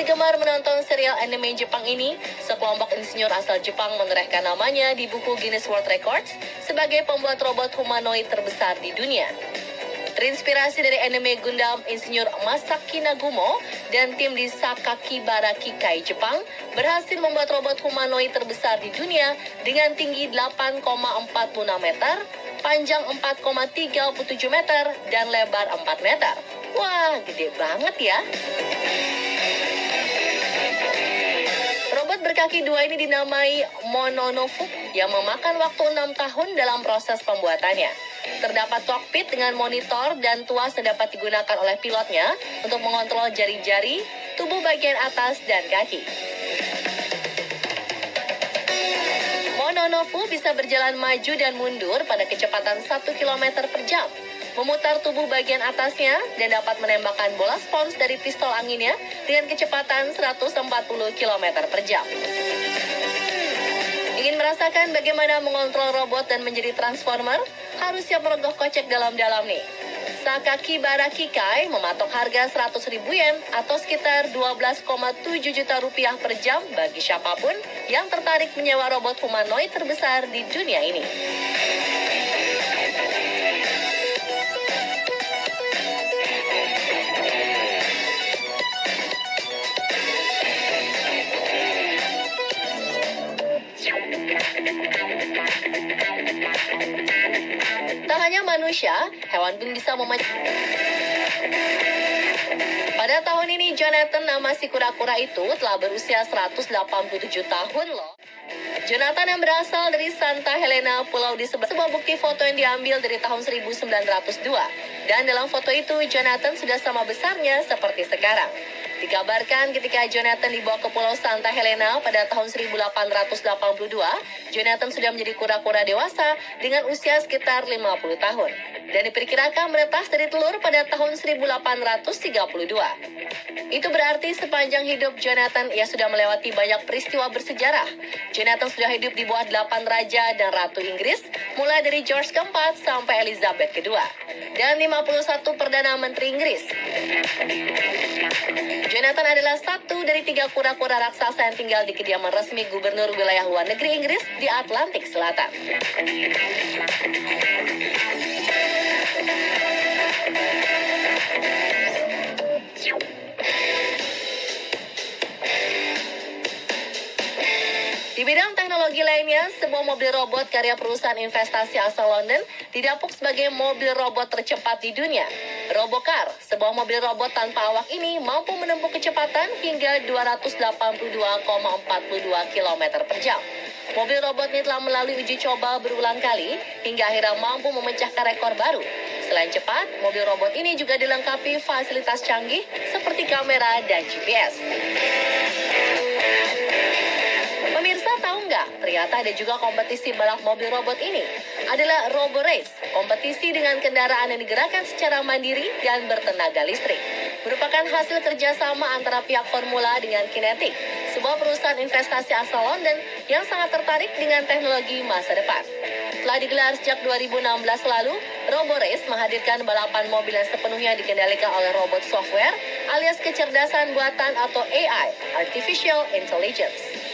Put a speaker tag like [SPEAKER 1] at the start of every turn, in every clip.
[SPEAKER 1] gemar menonton serial anime Jepang ini, sekelompok insinyur asal Jepang menorehkan namanya di buku Guinness World Records sebagai pembuat robot humanoid terbesar di dunia. Terinspirasi dari anime Gundam, insinyur Masaki Nagumo dan tim di Sakakibara Kikai, Jepang berhasil membuat robot humanoid terbesar di dunia dengan tinggi 8,46 meter, panjang 4,37 meter, dan lebar 4 meter. Wah, gede banget ya. Robot berkaki dua ini dinamai Mononofu yang memakan waktu 6 tahun dalam proses pembuatannya. Terdapat kokpit dengan monitor dan tuas yang dapat digunakan oleh pilotnya untuk mengontrol jari-jari, tubuh bagian atas, dan kaki. Mononofu bisa berjalan maju dan mundur pada kecepatan 1 km per jam, memutar tubuh bagian atasnya, dan dapat menembakkan bola spons dari pistol anginnya dengan kecepatan 140 km per jam. Ingin merasakan bagaimana mengontrol robot dan menjadi transformer? Harus siap merogoh kocek dalam-dalam nih. Sakakibara Kikai mematok harga 100.000 yen atau sekitar 12,7 juta rupiah per jam bagi siapapun yang tertarik menyewa robot humanoid terbesar di dunia ini. Tak hanya manusia, hewan pun bisa Pada tahun ini, Jonathan, nama si kura-kura itu, telah berusia 187 tahun loh. Jonathan yang berasal dari Santa Helena, pulau di sebuah bukti foto yang diambil dari tahun 1902. Dan dalam foto itu, Jonathan sudah sama besarnya seperti sekarang. Dikabarkan ketika Jonathan dibawa ke Pulau Santa Helena pada tahun 1882, Jonathan sudah menjadi kura-kura dewasa dengan usia sekitar 50 tahun. Dan diperkirakan menetas dari telur pada tahun 1832. Itu berarti sepanjang hidup Jonathan, ia sudah melewati banyak peristiwa bersejarah. Jonathan sudah hidup di bawah 8 raja dan ratu Inggris, mulai dari George keempat sampai Elizabeth kedua, dan 51 Perdana Menteri Inggris. Jonathan adalah satu dari 3 kura-kura raksasa yang tinggal di kediaman resmi gubernur wilayah luar negeri Inggris di Atlantik Selatan. Di bidang teknologi lainnya, sebuah mobil robot karya perusahaan investasi asal London didapuk sebagai mobil robot tercepat di dunia. Robocar, sebuah mobil robot tanpa awak ini mampu menempuh kecepatan hingga 282,42 km per jam. Mobil robot ini telah melalui uji coba berulang kali hingga akhirnya mampu memecahkan rekor baru. Selain cepat, mobil robot ini juga dilengkapi fasilitas canggih seperti kamera dan GPS. Pemirsa tahu nggak, ternyata ada juga kompetisi balap mobil robot ini. Adalah Robo Race, kompetisi dengan kendaraan yang digerakkan secara mandiri dan bertenaga listrik. Merupakan hasil kerjasama antara pihak Formula dengan Kinetic, sebuah perusahaan investasi asal London yang sangat tertarik dengan teknologi masa depan. Telah digelar sejak 2016 lalu, Robo Race menghadirkan balapan mobil yang sepenuhnya dikendalikan oleh robot software alias kecerdasan buatan atau AI, Artificial Intelligence.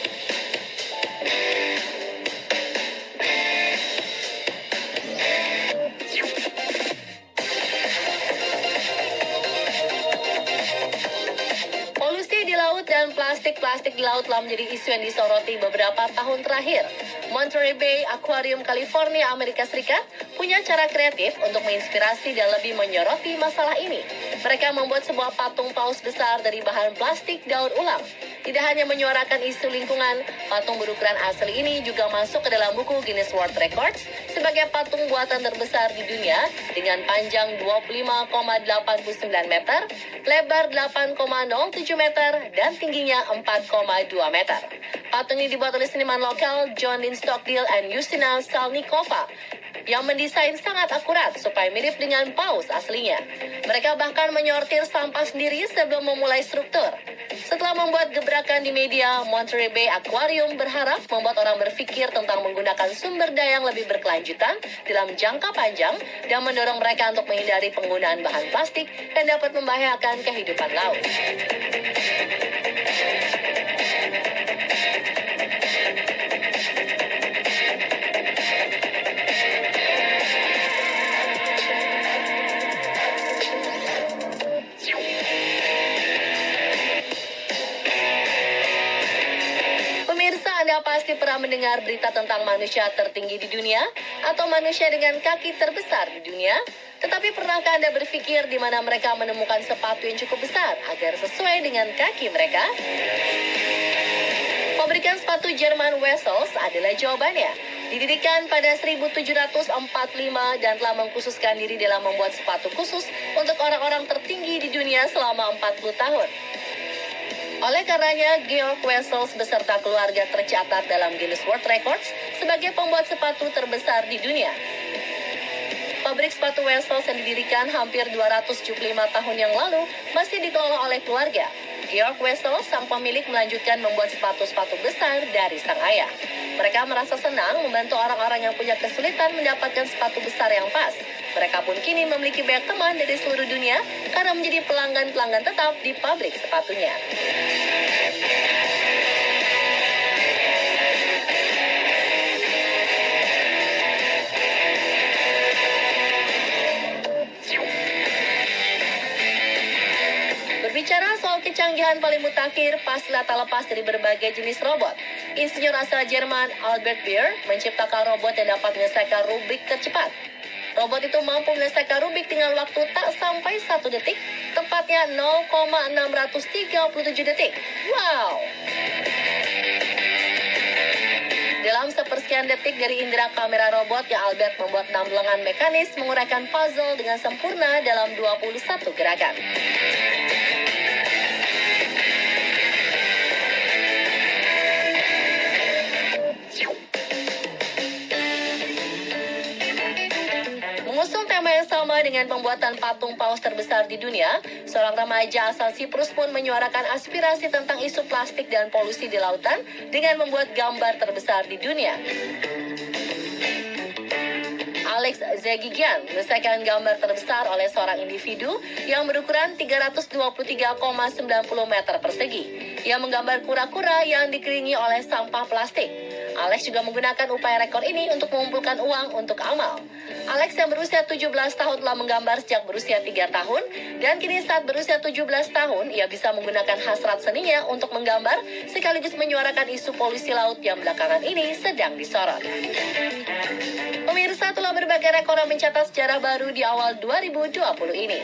[SPEAKER 1] Polusi di laut dan plastik di laut telah menjadi isu yang disoroti beberapa tahun terakhir. Monterey Bay Aquarium, California, Amerika Serikat punya cara kreatif untuk menginspirasi dan lebih menyoroti masalah ini. Mereka membuat sebuah patung paus besar dari bahan plastik daur ulang. Tidak hanya menyuarakan isu lingkungan, patung berukuran asli ini juga masuk ke dalam buku Guinness World Records sebagai patung buatan terbesar di dunia dengan panjang 25,89 meter, lebar 8,07 meter, dan tingginya 4,2 meter. Patung ini dibuat oleh seniman lokal John Lynn Stockdale dan Justina Salnikova yang mendesain sangat akurat supaya mirip dengan paus aslinya. Mereka bahkan menyortir sampah sendiri sebelum memulai struktur. Setelah membuat gebrakan di media, Monterey Bay Aquarium berharap membuat orang berpikir tentang menggunakan sumber daya yang lebih berkelanjutan dalam jangka panjang dan mendorong mereka untuk menghindari penggunaan bahan plastik yang dapat membahayakan kehidupan laut. Pemirsa, Anda pasti pernah mendengar berita tentang manusia tertinggi di dunia atau manusia dengan kaki terbesar di dunia. Tetapi pernahkah Anda berpikir di mana mereka menemukan sepatu yang cukup besar agar sesuai dengan kaki mereka? Pabrikan sepatu Jerman Wessels adalah jawabannya. Didirikan pada 1745 dan telah mengkhususkan diri dalam membuat sepatu khusus untuk orang-orang tertinggi di dunia selama 40 tahun. Oleh karenanya, Georg Wessels beserta keluarga tercatat dalam Guinness World Records sebagai pembuat sepatu terbesar di dunia. Pabrik sepatu Wessels yang didirikan hampir 275 tahun yang lalu masih dikelola oleh keluarga. Georg Wessels, sang pemilik, melanjutkan membuat sepatu-sepatu besar dari sang ayah. Mereka merasa senang membantu orang-orang yang punya kesulitan mendapatkan sepatu besar yang pas. Mereka pun kini memiliki banyak teman dari seluruh dunia karena menjadi pelanggan-pelanggan tetap di pabrik sepatunya. Berbicara soal kecanggihan paling mutakhir, pastilah tak lepas dari berbagai jenis robot. Insinyur asal Jerman Albert Beer menciptakan robot yang dapat menyelesaikan Rubik tercepat. Robot itu mampu menyelesaikan Rubik dengan waktu tak sampai 1 detik, tepatnya 0,637 detik. Wow! Dalam sepersekian detik dari indera kamera robot, yang Albert membuat 6 lengan mekanis menguraikan puzzle dengan sempurna dalam 21 gerakan. Mengusung tema yang sama dengan pembuatan patung paus terbesar di dunia, seorang remaja asal Siprus pun menyuarakan aspirasi tentang isu plastik dan polusi di lautan dengan membuat gambar terbesar di dunia. Alex Zagigian menyelesaikan gambar terbesar oleh seorang individu yang berukuran 323,90 meter persegi. Ia menggambar kura-kura yang dikelilingi oleh sampah plastik. Alex juga menggunakan upaya rekor ini untuk mengumpulkan uang untuk amal. Alex yang berusia 17 tahun telah menggambar sejak berusia 3 tahun, dan kini saat berusia 17 tahun, ia bisa menggunakan hasrat seninya untuk menggambar sekaligus menyuarakan isu polusi laut yang belakangan ini sedang disorot. Pemirsa, telah berbagai rekor yang mencatat sejarah baru di awal 2020 ini.